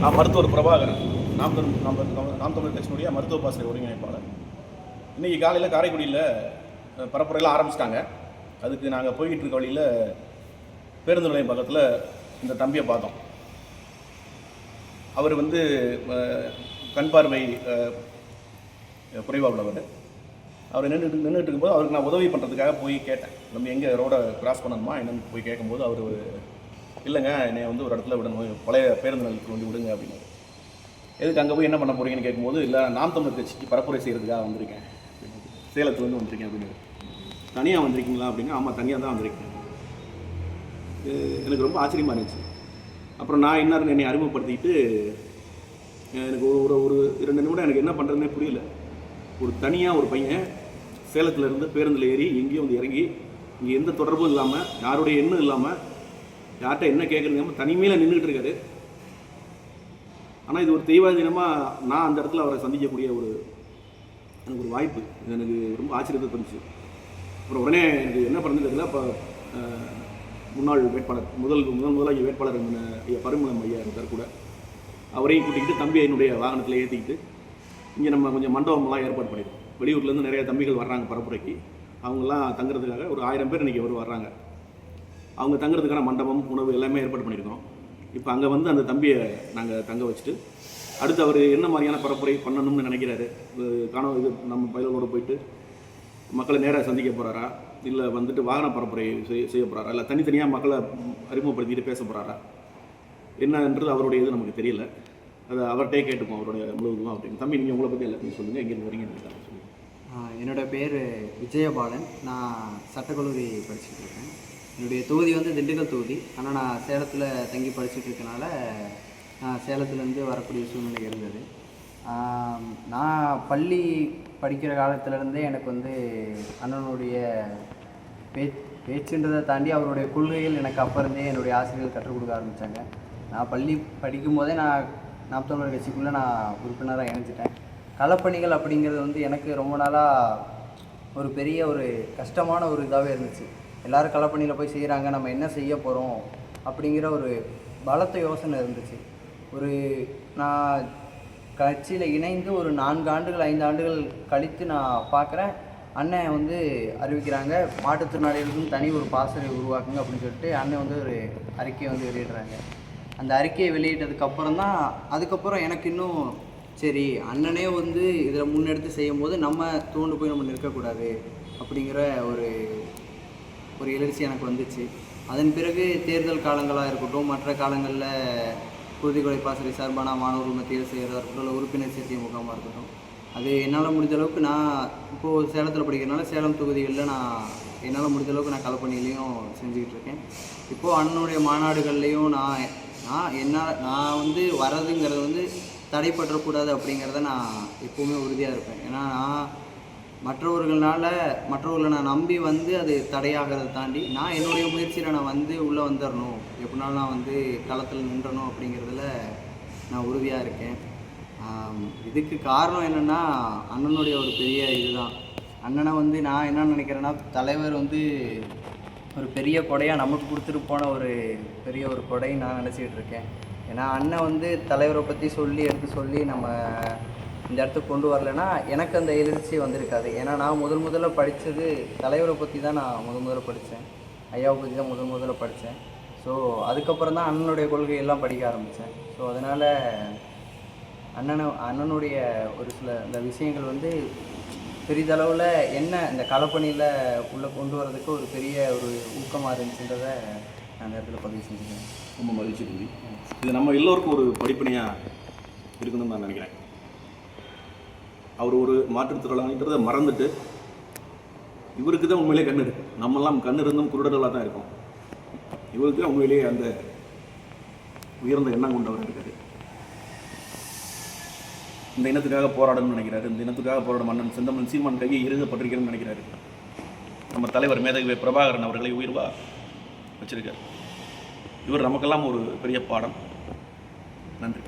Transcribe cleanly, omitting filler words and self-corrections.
நான் மருத்துவர் பிரபாகரன், நாம் தமிழர் கட்சியினுடைய மருத்துவ பாசறை ஒருங்கிணைப்பாளர். இன்றைக்கி காலையில் காரைக்குடியில் பரப்புரையெல்லாம் ஆரம்பிச்சிட்டாங்க. அதுக்கு நாங்கள் போய்கிட்டு இருக்க வழியில் பேருந்து நிலையம் பக்கத்தில் இந்த தம்பியை பார்த்தோம். அவர் கண் பார்வை குறைவாக உள்ளவர். அவர் நின்றுட்டு இருக்கும்போது அவருக்கு நான் உதவி பண்ணுறதுக்காக போய் கேட்டேன், நம்ம எங்கே ரோடை கிராஸ் பண்ணணுமா என்னென்னு போய் கேட்கும்போது அவர் இல்லைங்க, என்னை ஒரு இடத்துல விடணும், பழைய பேருந்து நிலையத்துக்கு விடுங்க அப்படின்னு. எதுக்கு அங்கே போய் என்ன பண்ண போகிறீங்கன்னு கேட்கும்போது, இல்லை நாம் தமிழர் கட்சிக்கு பரப்புரை செய்கிறதுக்காக வந்திருக்கேன், சேலத்துலேருந்து வந்திருக்கேன் அப்படின்னு. தனியாக வந்திருக்கீங்களா அப்படிங்க? ஆமாம், தனியாக தான் வந்திருக்கேன். எனக்கு ரொம்ப ஆச்சரியமாக இருந்துச்சு. அப்புறம் நான் என்னை அறிமுகப்படுத்திக்கிட்டு எனக்கு ஒரு 2 நிமிடம் எனக்கு என்ன பண்ணுறதுனே புரியல. ஒரு தனியாக ஒரு பையன் சேலத்துலேருந்து பேருந்தில் ஏறி எங்கேயும் இறங்கி இங்கே எந்த தொடர்பும் இல்லாமல், யாருடைய எண்ணம் இல்லாமல், யார்கிட்ட என்ன கேட்குறது தனிமையில் நின்றுட்டு இருக்காரு. ஆனால் இது ஒரு தெய்வாதீனமாக நான் அந்த இடத்துல அவரை சந்திக்கக்கூடிய எனக்கு ஒரு வாய்ப்பு. இது எனக்கு ரொம்ப ஆச்சரியத்தை தந்துச்சு. அப்புறம் உடனே எனக்கு என்ன பண்ணுறது தெரியல. அப்போ முன்னாள் வேட்பாளர் முதலாகி வேட்பாளர் ஐயா பரிமளம் ஐயா இருந்தார் கூட. அவரையும் கூட்டிக்கிட்டு தம்பி என்னுடைய வாகனத்தில் ஏற்றிக்கிட்டு இங்கே நம்ம கொஞ்சம் மண்டபம்லாம் ஏற்பாடு பண்ணியிருக்கோம். வெளியூர்லேருந்து நிறைய தம்பிகள் வர்றாங்க பரப்புரைக்கு. அவங்கெல்லாம் தங்குறதுக்காக ஒரு 1000 பேர் இன்றைக்கி வர்றாங்க. அவங்க தங்குறதுக்கான மண்டபம், உணவு எல்லாமே ஏற்பாடு பண்ணியிருக்கோம். இப்போ அங்கே அந்த தம்பியை நாங்கள் தங்க வச்சுட்டு அடுத்து அவர் என்ன மாதிரியான பரப்புரை பண்ணணும்னு நினைக்கிறாரு, இது நம்ம பயிலோடு போயிட்டு மக்களை நேராக சந்திக்க போகிறாரா, இல்லை வாகன பரப்புரை செய்ய போகிறாரா, இல்லை தனித்தனியாக மக்களை அறிமுகப்படுத்திட்டு பேச போகிறாரா என்னன்றது அவருடைய இது நமக்கு தெரியல. அதை அவர்கிட்டே கேட்டுப்போம், அவருடைய முழுவதும் அப்படின்னு. தம்பி, நீங்கள் உங்களை பற்றி எல்லாத்தையும் சொல்லுங்கள், எங்கேருந்து வரீங்கன்னு சொல்லுங்கள். என்னோடய பேர் விஜயபாலன். நான் சட்டக்கல்லூரி படிச்சுட்டு இருக்கேன். என்னுடைய தொகுதி திண்டுக்கல் தொகுதி. ஆனால் நான் சேலத்தில் தங்கி படிச்சுட்டு இருக்கனால நான் சேலத்துலேருந்து வரக்கூடிய சூழ்நிலை இருந்தது. நான் பள்ளி படிக்கிற காலத்துலேருந்தே எனக்கு அண்ணனுடைய பேச்சுன்றதை தாண்டி அவருடைய கொள்கைகள் எனக்கு அப்போ இருந்தே என்னுடைய ஆசிரியர்கள் கற்றுக் கொடுக்க ஆரம்பித்தாங்க. நான் பள்ளி படிக்கும் போதே நாம் தமிழர் கட்சிக்குள்ளே நான் உறுப்பினராக இணைஞ்சிட்டேன். களப்பணிகள் அப்படிங்கிறது எனக்கு ரொம்ப நாளாக ஒரு பெரிய கஷ்டமான இதாகவே இருந்துச்சு. எல்லோரும் களப்பணியில் போய் செய்கிறாங்க, நம்ம என்ன செய்ய போகிறோம் அப்படிங்கிற பலத்த யோசனை இருந்துச்சு. நான் கட்சியில் இணைந்து 4 ஆண்டுகள் 5 ஆண்டுகள் கழித்து நான் பார்க்குறேன், அண்ணன் அறிவிக்கிறாங்க, மாற்றுத்திறனாளிகளுக்கும் தனி பாசறை உருவாக்குங்க அப்படின்னு சொல்லிட்டு அண்ணன் ஒரு அறிக்கையை வெளியிடுறாங்க. அந்த அறிக்கையை வெளியிட்டதுக்கப்புறம் தான் அதுக்கப்புறம் எனக்கு இன்னும் சரி, அண்ணனே இதில் முன்னெடுத்து செய்யும் போது நம்ம தோண்டு போய் நம்ம நிற்கக்கூடாது அப்படிங்கிற ஒரு எழுச்சி எனக்கு வந்துச்சு. அதன் பிறகு தேர்தல் காலங்களாக இருக்கட்டும், மற்ற காலங்களில் குருதிக்கொலை பாசறை சார்பான மாணவர்கள் மத்தியில் செய்கிறதா இருக்கட்டும், இல்லை உறுப்பினர் சேர்க்கை முகாமாக இருக்கட்டும், அது என்னால் முடிஞ்ச அளவுக்கு நான் இப்போது சேலத்தில் படிக்கிறதுனால சேலம் தொகுதிகளில் என்னால் முடிஞ்ச அளவுக்கு நான் களப்பணியிலையும் செஞ்சுக்கிட்டு இருக்கேன். இப்போது அண்ணனுடைய மாநாடுகள்லேயும் நான் வரதுங்கிறது தடைப்பற்றக்கூடாது அப்படிங்கிறத நான் எப்போவுமே உறுதியாக இருப்பேன். ஏன்னா நான் மற்றவர்களை நான் நம்பி அது தடையாகிறத தாண்டி நான் என்னுடைய முயற்சியில் நான் உள்ளே வந்துடணும், எப்படினாலும் நான் களத்தில் நின்றணும் அப்படிங்கிறதுல நான் உறுதியாக இருக்கேன். இதுக்கு காரணம் என்னென்னா அண்ணனுடைய ஒரு பெரிய இதுதான். அண்ணனை நான் என்ன நினைக்கிறேன்னா, தலைவர் ஒரு பெரிய கொடையாக நமக்கு கொடுத்துட்டு போன ஒரு பெரிய கொடைன்னு நான் நினச்சிக்கிட்டு இருக்கேன். ஏன்னா அண்ணன் தலைவரை பற்றி எடுத்து சொல்லி நம்ம இந்த இடத்துக்கு கொண்டு வரலைன்னா எனக்கு அந்த எழுச்சி வந்திருக்காது. ஏன்னா நான் முதல்ல படித்தது தலைவரை பற்றி தான். நான் முதல்ல படித்தேன், ஐயாவை பற்றி தான் முதல்ல படித்தேன். ஸோ அதுக்கப்புறம் தான் அண்ணனுடைய கொள்கையெல்லாம் படிக்க ஆரம்பித்தேன். ஸோ அதனால் அண்ணனுடைய ஒரு சில இந்த விஷயங்கள் பெரிதளவில் என்ன இந்த களப்பணியில் உள்ளே கொண்டு வரதுக்கு ஒரு பெரிய ஊக்கமாக இருந்துச்சுன்றதை நான் அந்த இடத்துல பதிவு செஞ்சுக்கிறேன். ரொம்ப மகிழ்ச்சி புரி. இது நம்ம எல்லோருக்கும் ஒரு படிப்பணியாக இருக்கணும்னு நான் நினைக்கிறேன். அவர் ஒரு மாற்றுத்திறனாளின்றதை மறந்துட்டு இவருக்கு தான் உண்மையிலே கண் இருக்குது. நம்மெல்லாம் கண் இருந்தும் குருடர்களாக தான் இருக்கோம். இவருக்கு தான் உண்மையிலேயே அந்த உயர்ந்த எண்ணம் கொண்டவர் இருக்காரு. இந்த இனத்துக்காக போராடணும்னு நினைக்கிறாரு. இந்த இனத்துக்காக போராடும் மன்னன் செந்தமன் சீமான் கையை இறுகப்பட்டிருக்கிறேன்னு நினைக்கிறாரு. நம்ம தலைவர் மேதகு பிரபாகரன் அவர்களை உயர்வாக வச்சிருக்கார். இவர் நமக்கெல்லாம் ஒரு பெரிய பாடம். நன்றி.